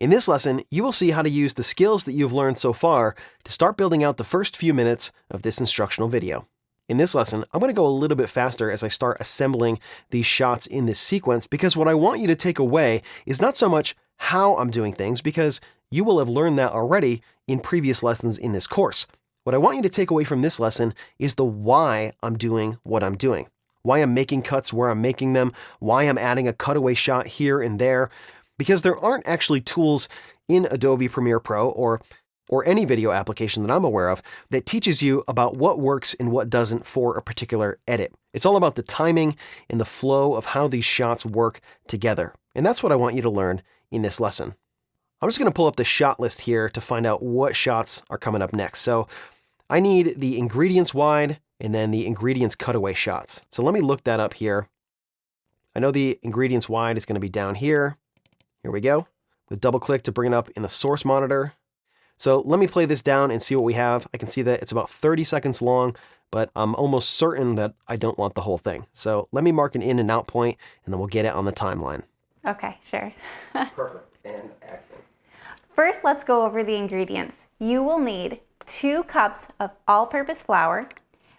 In this lesson, you will see how to use the skills that you've learned so far to start building out the first few minutes of this instructional video. In this lesson, I'm going to go a little bit faster as I start assembling these shots in this sequence, because what I want you to take away is not so much how I'm doing things, because you will have learned that already in previous lessons in this course. What I want you to take away from this lesson is the why I'm doing what I'm doing, why I'm making cuts where I'm making them, why I'm adding a cutaway shot here and there, because there aren't actually tools in Adobe Premiere Pro or any video application that I'm aware of that teaches you about what works and what doesn't for a particular edit. It's all about the timing and the flow of how these shots work together. And that's what I want you to learn in this lesson. I'm just going to pull up the shot list here to find out what shots are coming up next. So I need the ingredients wide and then the ingredients cutaway shots. So let me look that up here. I know the ingredients wide is going to be down here. Here we go. With double click to bring it up in the source monitor. So let me play this down and see what we have. I can see that it's about 30 seconds long, but I'm almost certain that I don't want the whole thing. So let me mark an in and out point, and then we'll get it on the timeline. Okay, sure. Perfect. And action. First, let's go over the ingredients. You will need 2 cups of all-purpose flour,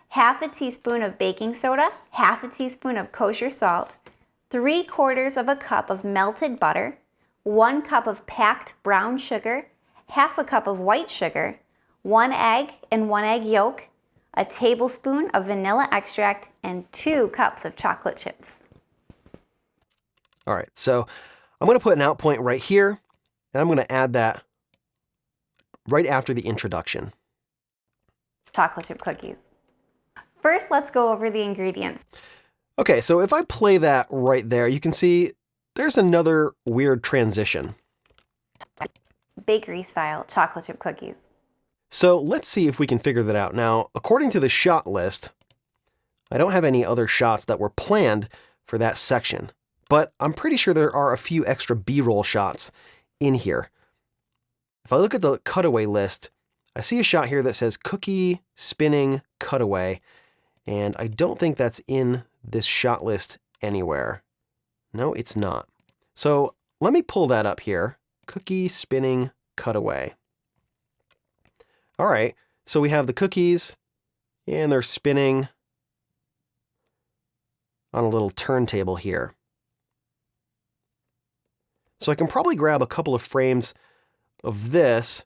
half a teaspoon of baking soda, half a teaspoon of kosher salt, 3/4 of a cup of melted butter, 1 cup of packed brown sugar, half a cup of white sugar, 1 egg and 1 egg yolk, a tablespoon of vanilla extract, and 2 cups of chocolate chips. All right, so I'm going to put an out point right here, and I'm going to add that right after the introduction. Chocolate chip cookies. First, let's go over the ingredients. Okay, so if I play that right there, you can see there's another weird transition. Bakery style chocolate chip cookies. So let's see if we can figure that out. Now, according to the shot list, I don't have any other shots that were planned for that section, but I'm pretty sure there are a few extra B-roll shots in here. If I look at the cutaway list, I see a shot here that says cookie spinning cutaway, and I don't think that's in this shot list anywhere. No, it's not. So let me pull that up here. Cookie spinning cutaway. All right, so we have the cookies, and they're spinning on a little turntable here. So I can probably grab a couple of frames of this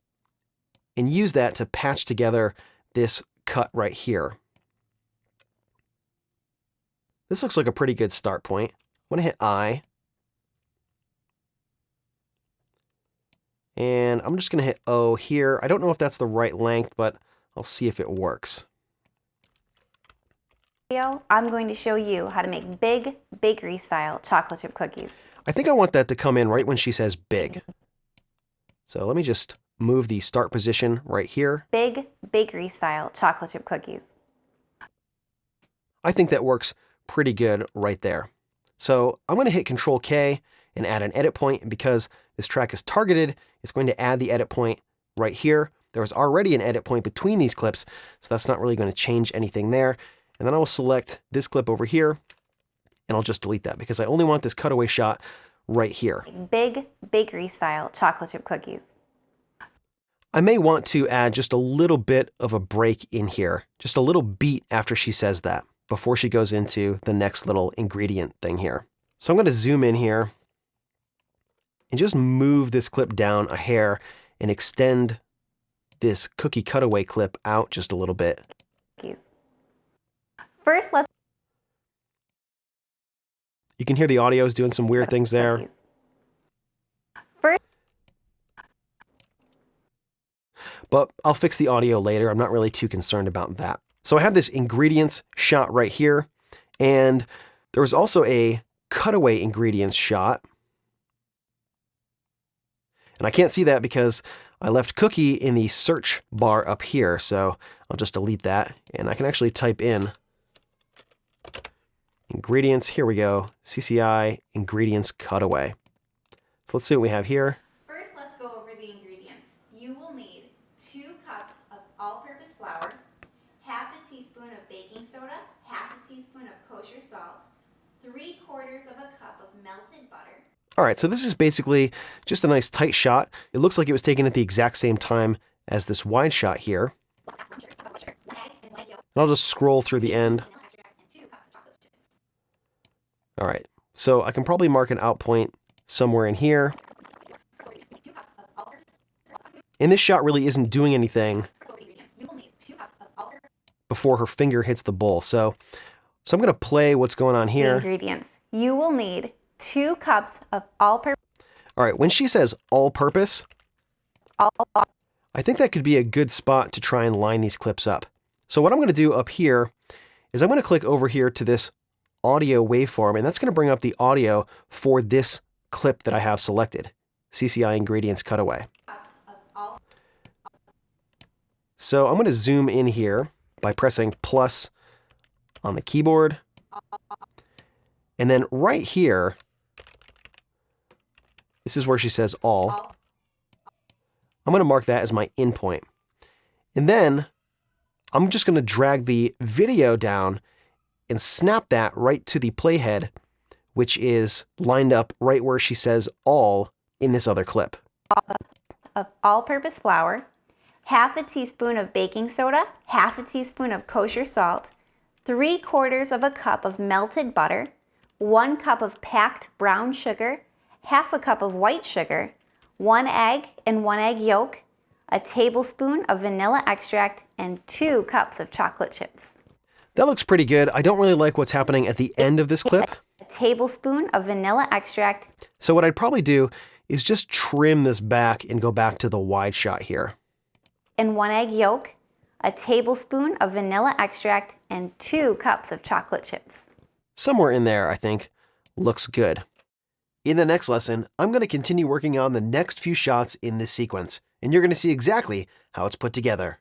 and use that to patch together this cut right here. This looks like a pretty good start point. I'm going to hit I. And I'm just going to hit O here. I don't know if that's the right length, but I'll see if it works. I'm going to show you how to make big bakery style chocolate chip cookies. I think I want that to come in right when she says big. So let me just move the start position right here. Big bakery style chocolate chip cookies. I think that works pretty good right there. So I'm going to hit Control K and add an edit point, and because this track is targeted, it's going to add the edit point right here. There was already an edit point between these clips, so that's not really going to change anything there. And then I will select this clip over here, and I'll just delete that because I only want this cutaway shot right here. Big bakery style chocolate chip cookies. I may want to add just a little bit of a break in here, just a little beat after she says that, before she goes into the next little ingredient thing here. So I'm going to zoom in here and just move this clip down a hair and extend this cookie cutaway clip out just a little bit. First, let's... You can hear the audio is doing some weird things there. First... But I'll fix the audio later. I'm not really too concerned about that. So I have this ingredients shot right here, and there was also a cutaway ingredients shot. And I can't see that because I left cookie in the search bar up here, so I'll just delete that, and I can actually type in ingredients. Here we go, CCI ingredients cutaway. So let's see what we have here. First, let's go over the ingredients. You will need 2 cups of all-purpose flour, half a teaspoon of baking soda, half a teaspoon of kosher salt, 3/4 of a cup of melted butter. All right, so this is basically just a nice tight shot. It looks like it was taken at the exact same time as this wide shot here. And I'll just scroll through the end. All right, so I can probably mark an out point somewhere in here. And this shot really isn't doing anything before her finger hits the bowl. So I'm going to play what's going on here. Ingredients. You will need 2 cups of all-purpose. All right, when she says all-purpose, I think that could be a good spot to try and line these clips up. So what I'm going to do up here is I'm going to click over here to this audio waveform, and that's going to bring up the audio for this clip that I have selected, CCI Ingredients Cutaway. So I'm going to zoom in here by pressing plus on the keyboard. And then right here, this is where she says all. I'm going to mark that as my in point. And then I'm just going to drag the video down and snap that right to the playhead, which is lined up right where she says all in this other clip. Of all-purpose flour, half a teaspoon of baking soda, half a teaspoon of kosher salt, 3/4 of a cup of melted butter, 1 cup of packed brown sugar, half a cup of white sugar, 1 egg and 1 egg yolk, a tablespoon of vanilla extract, and 2 cups of chocolate chips. That looks pretty good. I don't really like what's happening at the end of this clip. A tablespoon of vanilla extract. So what I'd probably do is just trim this back and go back to the wide shot here. And 1 egg yolk, a tablespoon of vanilla extract, and 2 cups of chocolate chips. Somewhere in there, I think, looks good. In the next lesson, I'm going to continue working on the next few shots in this sequence, and you're going to see exactly how it's put together.